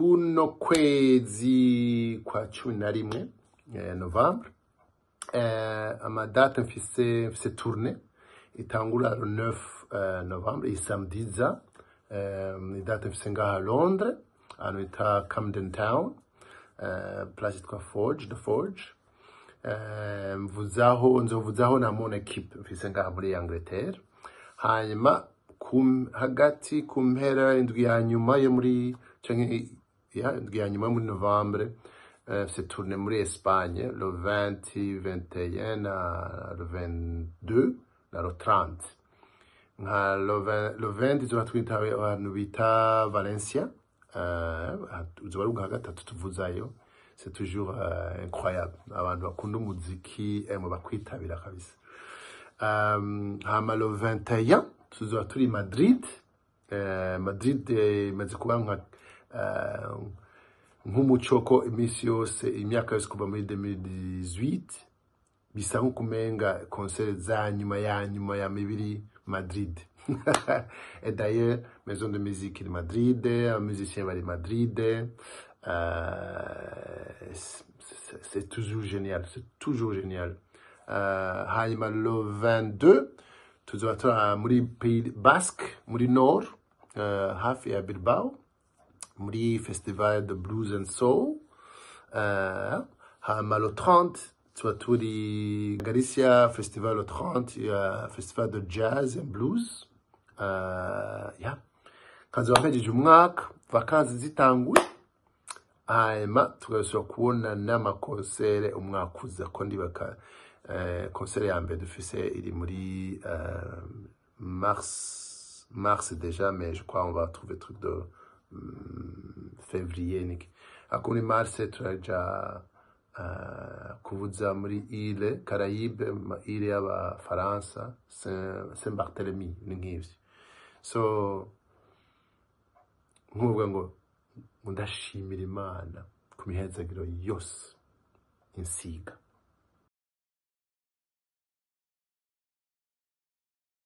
kuno kwezi kwa 11 Novembre. Amadate mfise tournée itangura le 9 Novembre isamediza. Idate mfise ngaha Londres ahantu bita Camden Town, place yitwa The Forge. Nzovuzaho na mon equipe mfise ngaha muri Angleterre. Hanyuma hagati kumpera indwi ya nyuma yo muri indwi ya nyuma muri Novembre, c'est tourné muri Espagne le 20, 21 na le 22 na le 30. Nka le 20 tuba twitawe abantu bita Valencia, uzoba ari ubwa gatatu tuvuzayo. C'est toujours incroyable, abantu bakunda umuziki bakwitabira kabisa. Hama le 21 tuzoba turi Madrid. Madrid imaze kuba nk'umucoko imisi yose imyaka yose kuva muri 2018 bisa nk'ukumenga concert za nyuma ya mibiri Madrid. Et d'ailleurs maison de musique de Madrid, musiciens bari Madrid. C'est toujours génial, hanyuma le 22 tuzoba tura muri Pays Basque muri Nord, hafi ya Bilbao, muri Festival de Blues and Soul. Hanyuma le 30 tuba turi Galicia, Festival le 30, Festival de Jazz and Blues. Kazoba mpejeje umwaka, vacances zitanguye. Hanyuma tugasubira kubona n'amakonsere umwaka uza, ko ndibaka concert ya mbere dufise iri muri mars déjà, mais je crois on va trouver truc de février. Ako muri mars turaja kuvuza muri île Caraïbe, île y'Abafaransa, Saint-Barthélemy n'ingivyo. So nkuvuga ngo ndashimira Imana ku mihezagiro yose insiga.